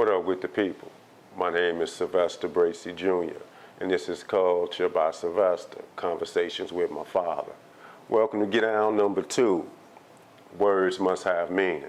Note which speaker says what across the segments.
Speaker 1: What up with the people? My name is Sylvester Bracey Jr, and this is Culture by Sylvester, Conversations with My Father. Welcome to Get Down number 2, Words Must Have Meaning.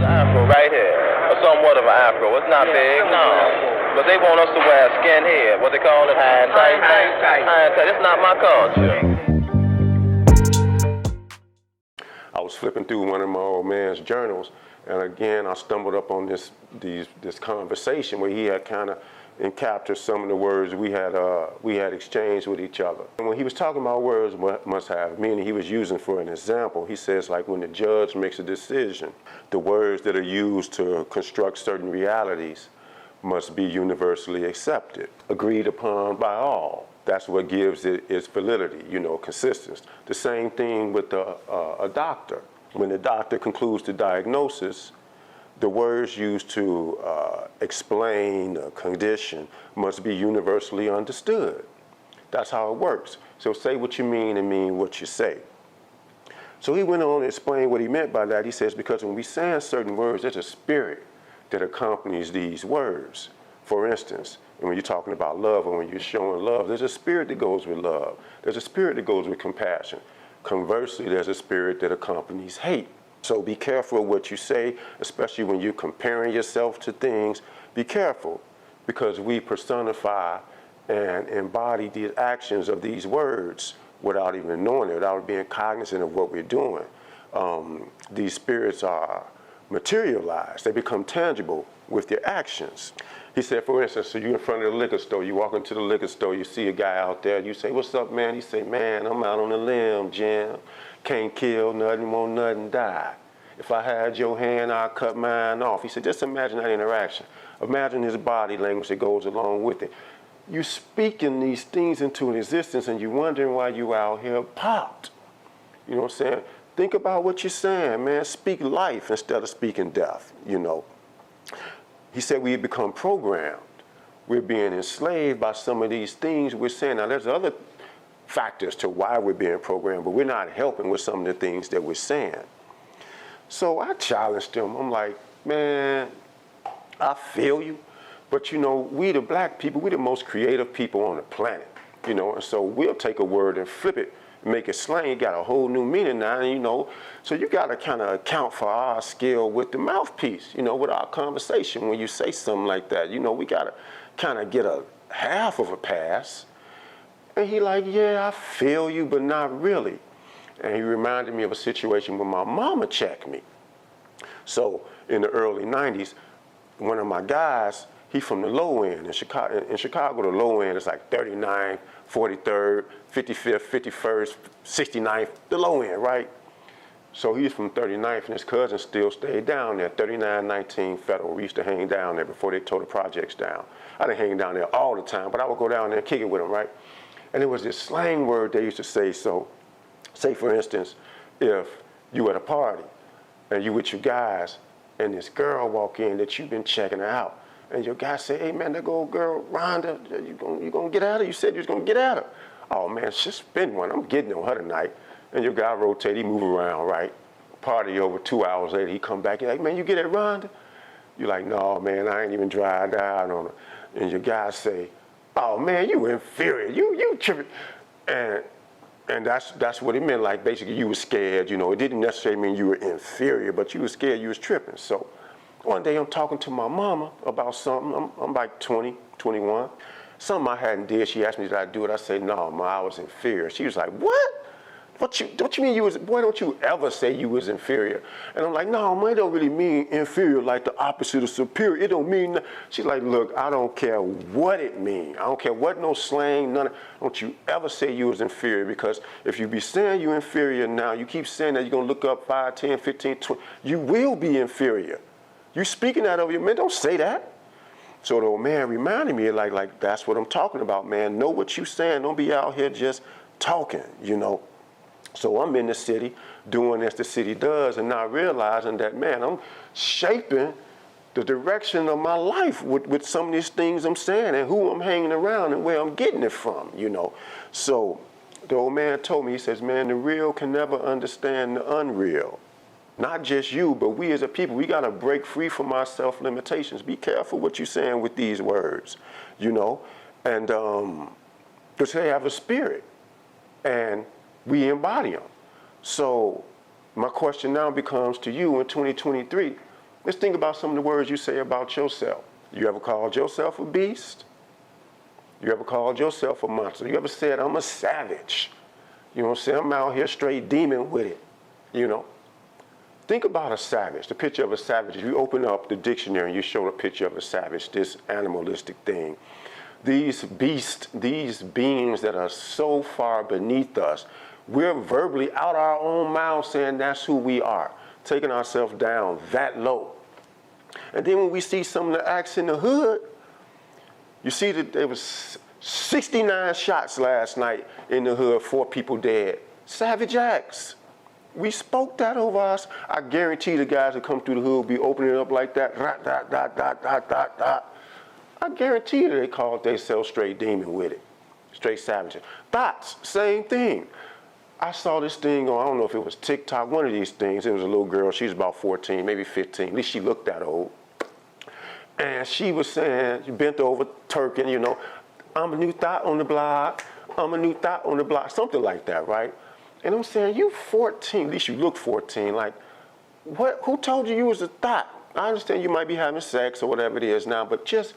Speaker 2: Afro right here, or somewhat of an afro. It's not big, no. But they want us to wear skin head, what they call it, high and tight. High and tight. It's not my culture.
Speaker 1: I was flipping through one of my old man's journals, and again I stumbled up on this conversation where he had kind of captured some of the words we had exchanged with each other. And when he was talking about words must have meaning, he was using for an example. He says, like, when the judge makes a decision, the words that are used to construct certain realities must be universally accepted, agreed upon by all. That's what gives it its validity, consistency. The same thing with a doctor. When the doctor concludes the diagnosis, the words used to explain a condition must be universally understood. That's how it works. So say what you mean and mean what you say. So he went on to explain what he meant by that. He says, because when we say certain words, there's a spirit that accompanies these words. For instance, when you're talking about love or when you're showing love, there's a spirit that goes with love. There's a spirit that goes with compassion. Conversely, there's a spirit that accompanies hate. So be careful of what you say, especially when you're comparing yourself to things. Be careful, because we personify and embody the actions of these words without even knowing it, without being cognizant of what we're doing. These spirits are materialized. They become tangible with your actions. He said, for instance, so you're in front of the liquor store, you walk into the liquor store, you see a guy out there, you say, what's up, man? He say, man, I'm out on a limb, Jim. Can't kill nothing, won't nothing die. If I had your hand, I'd cut mine off. He said, just imagine that interaction. Imagine his body language that goes along with it. You're speaking these things into existence and you're wondering why you out here popped. You know what I'm saying? Think about what you're saying, man. Speak life instead of speaking death, He said we become programmed. We're being enslaved by some of these things we're saying. Now, there's other factors to why we're being programmed, but we're not helping with some of the things that we're saying. So I challenged him. I'm like, man, I feel you, but we the black people, we the most creative people on the planet, and so we'll take a word and flip it, make it slang. It got a whole new meaning now, so you got to kind of account for our skill with the mouthpiece, with our conversation. When you say something like that, we got to kind of get a half of a pass. And he like, yeah, I feel you, but not really. And he reminded me of a situation where my mama checked me. So in the early 90s, one of my guys, he from the low end. In Chicago, the low end is like 39th, 43rd, 55th, 51st, 69th, the low end, right? So he's from 39th, and his cousin still stayed down there, 3919 Federal. We used to hang down there before they tore the projects down. I didn't hang down there all the time, but I would go down there and kick it with him, right? And there was this slang word they used to say. So say, for instance, if you at a party and you with your guys and this girl walk in that you've been checking her out, and your guy say, hey man, that old girl, Rhonda, you gonna get at her? You said you was gonna get at her. Oh man, she's been one. I'm getting on her tonight. And your guy rotate, he move around, right? Party over, 2 hours later, he come back, he's like, man, you get at Rhonda? You're like, no man, I ain't even dried down on her. And your guy say, oh man, you inferior, you tripping. And that's what it meant. Like, basically you were scared, it didn't necessarily mean you were inferior, but you were scared you was tripping. So one day I'm talking to my mama about something. I'm like 20, 21. Something I hadn't did. She asked me, did I do it? I said, no, ma, I was inferior. She was like, what? What you mean you was, boy, don't you ever say you was inferior. And I'm like, no, man, it don't really mean inferior like the opposite of superior. It don't mean, she's like, look, I don't care what it means. I don't care what no slang, none of, don't you ever say you was inferior, because if you be saying you inferior now, you keep saying that you're gonna look up 5, 10, 15, 20, you will be inferior. You speaking that over your, man, don't say that. So the old man reminded me, like that's what I'm talking about, man. Know what you saying, don't be out here just talking, you know. So I'm in the city doing as the city does and not realizing that, man, I'm shaping the direction of my life with some of these things I'm saying and who I'm hanging around and where I'm getting it from, you know. So the old man told me, he says, man, the real can never understand the unreal. Not just you, but we as a people, we got to break free from our self-limitations. Be careful what you're saying with these words, you know. And because they have a spirit. And we embody them. So my question now becomes to you in 2023, let's think about some of the words you say about yourself. You ever called yourself a beast? You ever called yourself a monster? You ever said, I'm a savage? You know what I'm saying? I'm out here straight demon with it, you know? Think about a savage, the picture of a savage. If you open up the dictionary and you show a picture of a savage, this animalistic thing, these beasts, these beings that are so far beneath us, we're verbally out our own mouths saying that's who we are, taking ourselves down that low. And then when we see some of the acts in the hood, you see that there was 69 shots last night in the hood, 4 people dead. Savage acts. We spoke that over us. I guarantee the guys that come through the hood will be opening it up like that. I guarantee you they called themselves straight demon with it. Straight savages. Thoughts, same thing. I saw this thing on, I don't know if it was TikTok, one of these things. It was a little girl, she was about 14, maybe 15. At least she looked that old. And she was saying, she bent over, twerking, you know, I'm a new thought on the block, I'm a new thought on the block, something like that, right? And I'm saying, you 14, at least you look 14, like, what? Who told you was a thought? I understand you might be having sex or whatever it is now, but just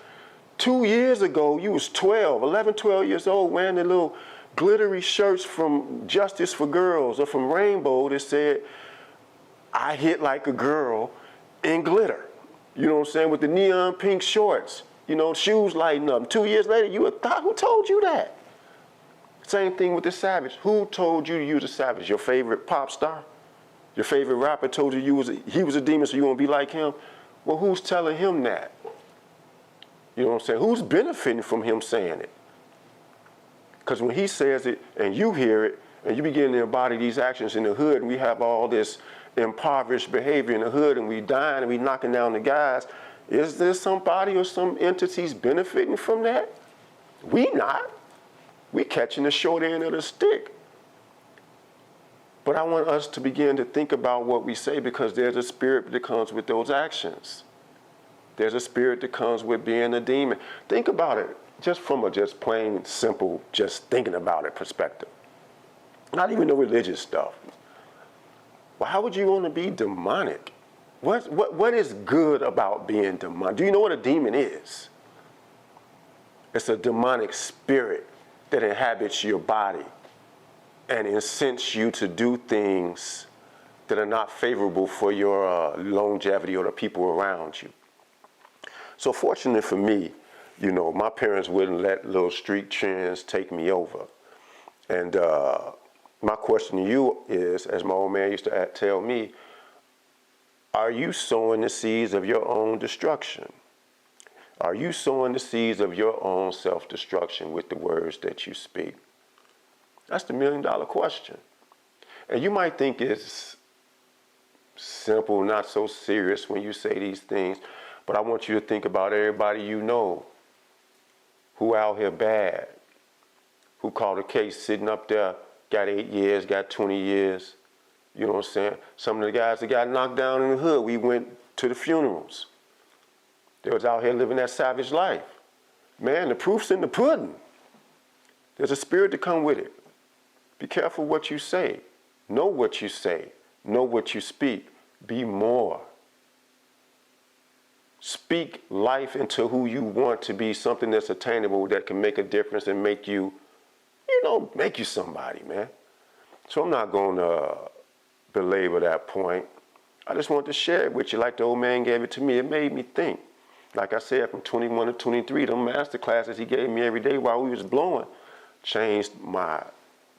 Speaker 1: 2 years ago, you was 12, 11, 12 years old, wearing the little glittery shirts from Justice for Girls or from Rainbow that said, I hit like a girl in glitter. You know what I'm saying? With the neon pink shorts, you know, shoes lighting up. 2 years later, you a thought, who told you that? Same thing with the savage. Who told you was a savage? Your favorite pop star? Your favorite rapper told you he was a demon, so you won't be like him? Well, who's telling him that? You know what I'm saying? Who's benefiting from him saying it? Because when he says it and you hear it and you begin to embody these actions in the hood, and we have all this impoverished behavior in the hood and we dying and we knocking down the guys, is there somebody or some entities benefiting from that? We not. We catching the short end of the stick. But I want us to begin to think about what we say, because there's a spirit that comes with those actions. There's a spirit that comes with being a demon. Think about it, just from a just plain, simple, just thinking about it perspective. Not even the religious stuff. Well, how would you want to be demonic? What is good about being demonic? Do you know what a demon is? It's a demonic spirit that inhabits your body and incents you to do things that are not favorable for your longevity or the people around you. So fortunately for me, you know, my parents wouldn't let little street trends take me over. And my question to you is, as my old man used to tell me, are you sowing the seeds of your own destruction? Are you sowing the seeds of your own self-destruction with the words that you speak? That's the $1 million question. And you might think it's simple, not so serious when you say these things, but I want you to think about everybody you know who out here bad, who caught a case sitting up there, got 8 years, got 20 years. You know what I'm saying? Some of the guys that got knocked down in the hood, we went to the funerals. They was out here living that savage life. Man, the proof's in the pudding. There's a spirit to come with it. Be careful what you say. Know what you say. Know what you speak. Be more. Speak life into who you want to be, something that's attainable, that can make a difference and make you, make you somebody, man. So I'm not going to belabor that point. I just wanted to share it with you like the old man gave it to me. It made me think. Like I said, from 21 to 23, them master classes he gave me every day while we was blowing changed my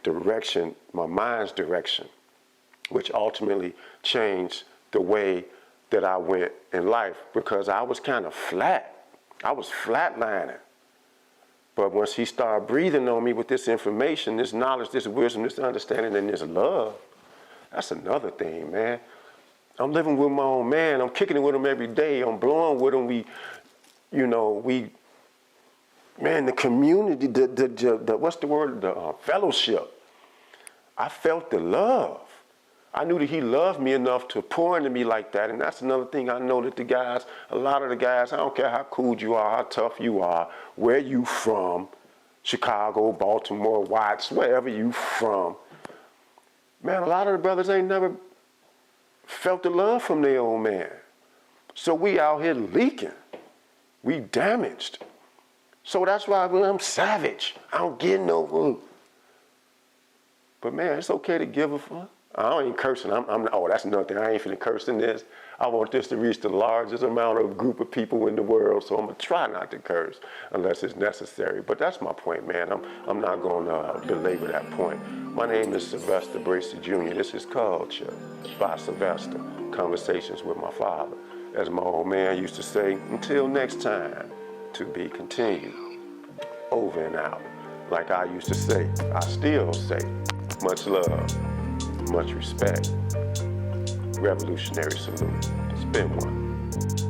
Speaker 1: direction, my mind's direction, which ultimately changed the way that I went in life, because I was kind of flat. I was flatlining. But once he started breathing on me with this information, this knowledge, this wisdom, this understanding, and this love, that's another thing, man. I'm living with my own man. I'm kicking it with him every day. I'm blowing with him. Man, the community, the what's the word? The fellowship. I felt the love. I knew that he loved me enough to pour into me like that. And that's another thing I know that the guys, a lot of the guys, I don't care how cool you are, how tough you are, where you from, Chicago, Baltimore, Watts, wherever you from. Man, a lot of the brothers ain't never felt the love from their old man. So we out here leaking. We damaged. So that's why when I'm savage, I don't get no. But man, it's okay to give a fuck. I ain't cursing. Oh, that's another thing. I ain't finna curse in this. I want this to reach the largest amount of group of people in the world, so I'm gonna try not to curse unless it's necessary. But that's my point, man. I'm not gonna belabor that point. My name is Sylvester Bracey Jr. This is Culture by Sylvester. Conversations with my father. As my old man used to say, until next time, to be continued. Over and out. Like I used to say, I still say, much love, much respect. Revolutionary salute. Spin one.